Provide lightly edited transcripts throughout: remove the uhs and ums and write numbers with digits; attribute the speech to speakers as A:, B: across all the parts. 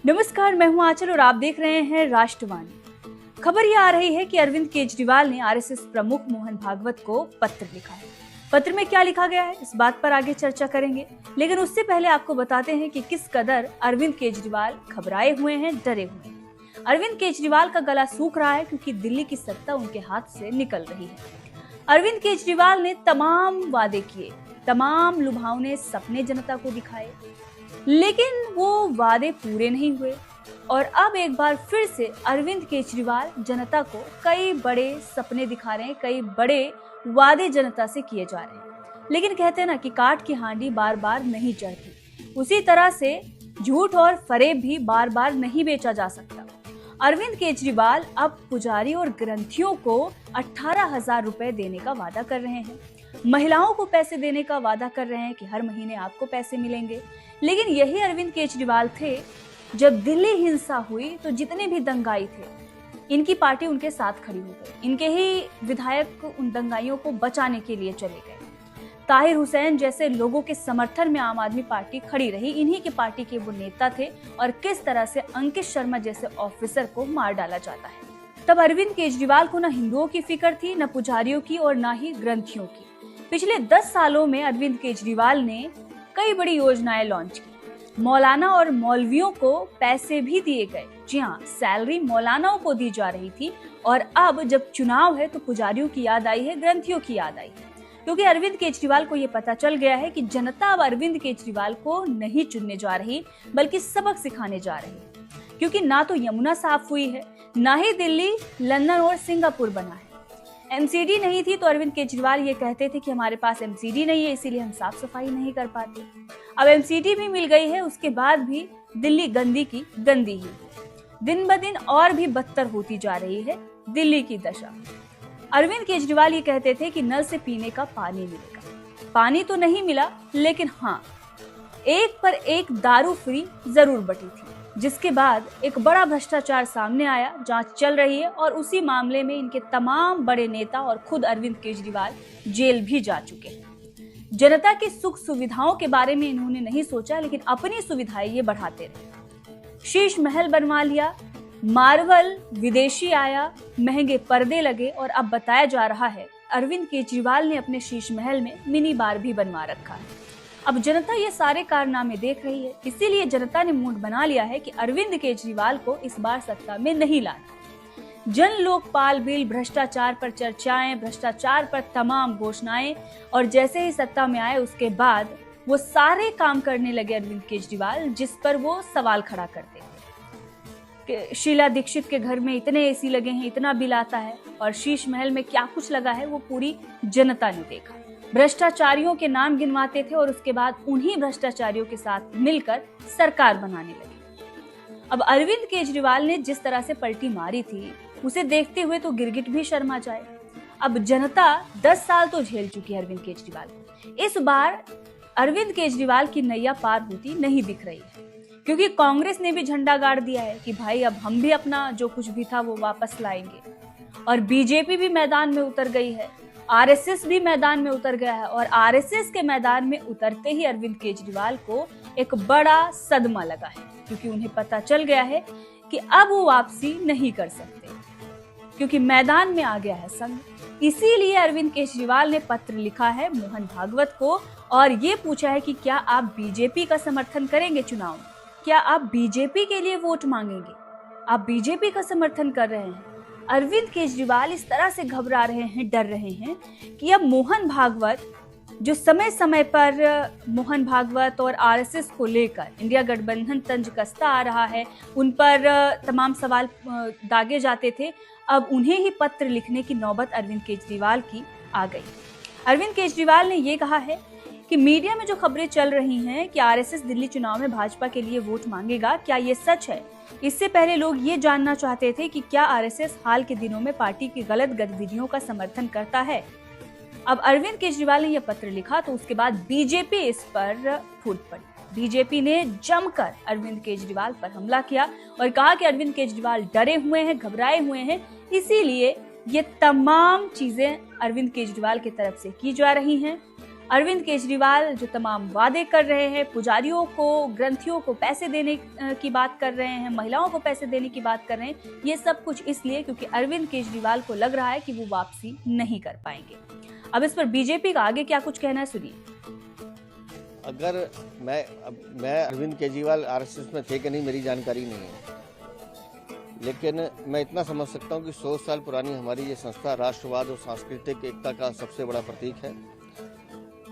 A: नमस्कार, मैं हूं आंचल और आप देख रहे हैं राष्ट्रवाणी। खबर ये आ रही है कि अरविंद केजरीवाल ने आरएसएस प्रमुख मोहन भागवत को पत्र लिखा है। पत्र में क्या लिखा गया है, इस बात पर आगे चर्चा करेंगे, लेकिन उससे पहले आपको बताते हैं कि किस कदर अरविंद केजरीवाल घबराए हुए हैं, डरे हुए हैं। अरविंद केजरीवाल का गला सूख रहा है क्योंकि दिल्ली की सत्ता उनके हाथ से निकल रही है। अरविंद केजरीवाल ने तमाम वादे किए, तमाम लुभावने सपने जनता को दिखाए, लेकिन वो वादे पूरे नहीं हुए और अब एक बार फिर से अरविंद केजरीवाल जनता को कई बड़े सपने दिखा रहे हैं, कई बड़े वादे जनता से किए जा रहे हैं। लेकिन कहते हैं ना कि काठ की हांडी बार बार नहीं चढ़ती, उसी तरह से झूठ और फरेब भी बार बार नहीं बेचा जा सकता। अरविंद केजरीवाल अब पुजारी और ग्रंथियों को 18,000 रुपए देने का वादा कर रहे हैं, महिलाओं को पैसे देने का वादा कर रहे हैं कि हर महीने आपको पैसे मिलेंगे। लेकिन यही अरविंद केजरीवाल थे जब दिल्ली हिंसा हुई तो जितने भी दंगाई थे, इनकी पार्टी उनके साथ खड़ी हो गई। इनके ही विधायक उन दंगाइयों को बचाने के लिए चले गए। ताहिर हुसैन जैसे लोगों के समर्थन में आम आदमी पार्टी खड़ी रही, इन्हीं की पार्टी के वो नेता थे। और किस तरह से अंकित शर्मा जैसे ऑफिसर को मार डाला जाता है। तब अरविंद केजरीवाल को न हिंदुओं की फिक्र थी, न पुजारियों की और न ही ग्रंथियों की। पिछले 10 सालों में अरविंद केजरीवाल ने कई बड़ी योजनाएं लॉन्च की। मौलाना और मौलवियों को पैसे भी दिए गए। जी हाँ, सैलरी मौलानाओं को दी जा रही थी। और अब जब चुनाव है तो पुजारियों की याद आई है, ग्रंथियों की याद आई है, क्योंकि अरविंद केजरीवाल को ये पता चल गया है कि जनता अब अरविंद केजरीवाल को नहीं चुनने जा रही, बल्कि सबक सिखाने जा रही है। क्योंकि ना तो यमुना साफ हुई है, ना ही दिल्ली, लंदन और सिंगापुर बना है। एमसीडी नहीं थी तो अरविंद केजरीवाल ये कहते थे कि हमारे पास एमसीडी नहीं है, इसीलिए हम साफ सफाई नहीं कर पाते। अब एमसीडी भी मिल गई है, उसके बाद भी दिल्ली गंदी की गंदी ही। दिन ब दिन और भी बदतर होती जा रही है दिल्ली की दशा। अरविंद केजरीवाल ये कहते थे कि नल से पीने का पानी मिलेगा। पानी तो नहीं मिला, लेकिन हाँ, एक पर एक दारू फ्री जरूर बटी थी। जिसके बाद एक बड़ा भ्रष्टाचार सामने आया, जांच चल रही है और उसी मामले में इनके तमाम बड़े नेता और खुद अरविंद केजरीवाल जेल भी जा चुके हैं। जनता की सुख सुविधाओं के बारे में इन्होंने नहीं सोचा, लेकिन अपनी सुविधाएं ये बढ़ाते रहे। शीश महल बनवा लिया, मार्बल विदेशी आया, महंगे पर्दे लगे और अब बताया जा रहा है अरविंद केजरीवाल ने अपने शीश महल में मिनी बार भी बनवा रखा है। अब जनता ये सारे कारनामे देख रही है, इसीलिए जनता ने मूड बना लिया है कि अरविंद केजरीवाल को इस बार सत्ता में नहीं लाना। जन लोकपाल बिल, भ्रष्टाचार पर चर्चाएं, भ्रष्टाचार पर तमाम घोषणाएं, और जैसे ही सत्ता में आए उसके बाद वो सारे काम करने लगे अरविंद केजरीवाल जिस पर वो सवाल खड़ा करते थे। शीला दीक्षित के घर में इतने एसी लगे हैं, इतना बिल आता है, और शीश महल में क्या कुछ लगा है वो पूरी जनता ने देखा। भ्रष्टाचारियों के नाम गिनवाते थे और उसके बाद उन्हीं भ्रष्टाचारियों के साथ मिलकर सरकार बनाने लगे। अब अरविंद केजरीवाल ने जिस तरह से पलटी मारी थी, उसे देखते हुए तो गिरगिट भी शर्मा जाए। अब जनता 10 साल तो झेल चुकी है अरविंद केजरीवाल को। इस बार अरविंद केजरीवाल की नैया पार होती नहीं दिख रही है, क्योंकि कांग्रेस ने भी झंडा गाड़ दिया है कि भाई अब हम भी अपना जो कुछ भी था वो वापस लाएंगे। और बीजेपी भी मैदान में उतर गई है, आरएसएस भी मैदान में उतर गया है। और आरएसएस के मैदान में उतरते ही अरविंद केजरीवाल को एक बड़ा सदमा लगा है, क्योंकि उन्हें पता चल गया है कि अब वो वापसी नहीं कर सकते, क्योंकि मैदान में आ गया है संघ। इसीलिए अरविंद केजरीवाल ने पत्र लिखा है मोहन भागवत को और ये पूछा है कि क्या आप बीजेपी का समर्थन करेंगे चुनाव में? क्या आप बीजेपी के लिए वोट मांगेंगे? आप बीजेपी का समर्थन कर रहे हैं। अरविंद केजरीवाल इस तरह से घबरा रहे हैं, डर रहे हैं कि अब मोहन भागवत, जो समय समय पर मोहन भागवत और आरएसएस को लेकर इंडिया गठबंधन तंज कसता आ रहा है, उन पर तमाम सवाल दागे जाते थे, अब उन्हें ही पत्र लिखने की नौबत अरविंद केजरीवाल की आ गई। अरविंद केजरीवाल ने ये कहा है कि मीडिया में जो खबरें चल रही हैं कि आरएसएस दिल्ली चुनाव में भाजपा के लिए वोट मांगेगा, क्या ये सच है? इससे पहले लोग ये जानना चाहते थे कि क्या आरएसएस हाल के दिनों में पार्टी की गलत गतिविधियों का समर्थन करता है। अब अरविंद केजरीवाल ने यह पत्र लिखा तो उसके बाद बीजेपी इस पर फूट पड़ी। बीजेपी ने जमकर अरविंद केजरीवाल पर हमला किया और कहा कि अरविंद केजरीवाल डरे हुए हैं, घबराए हुए हैं, इसीलिए ये तमाम चीजें अरविंद केजरीवाल की तरफ से की जा रही हैं। अरविंद केजरीवाल जो तमाम वादे कर रहे हैं, पुजारियों को, ग्रंथियों को पैसे देने की बात कर रहे हैं, महिलाओं को पैसे देने की बात कर रहे हैं, ये सब कुछ इसलिए क्योंकि अरविंद केजरीवाल को लग रहा है कि वो वापसी नहीं कर पाएंगे। अब इस पर बीजेपी का आगे क्या कुछ कहना है, सुनिए।
B: अगर मैं अरविंद केजरीवाल आरएसएस में थे कि नहीं मेरी जानकारी नहीं है, लेकिन मैं इतना समझ सकता हूँ कि 100 साल पुरानी हमारी ये संस्था राष्ट्रवाद और सांस्कृतिक एकता का सबसे बड़ा प्रतीक है।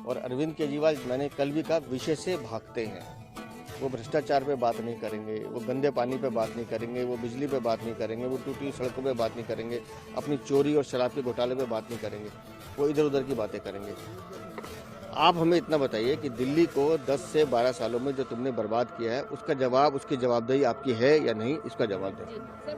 B: और अरविंद केजरीवाल, मैंने कल भी कहा, विषय से भागते हैं। वो भ्रष्टाचार पे बात नहीं करेंगे, वो गंदे पानी पे बात नहीं करेंगे, वो बिजली पे बात नहीं करेंगे, वो टूटी सड़कों पे बात नहीं करेंगे, अपनी चोरी और शराब के घोटाले पे बात नहीं करेंगे, वो इधर उधर की बातें करेंगे। आप हमें इतना बताइए कि दिल्ली को 10 से 12 सालों में जो तुमने बर्बाद किया है, उसका जवाब, उसकी जवाबदेही आपकी है या नहीं, इसका जवाब दें।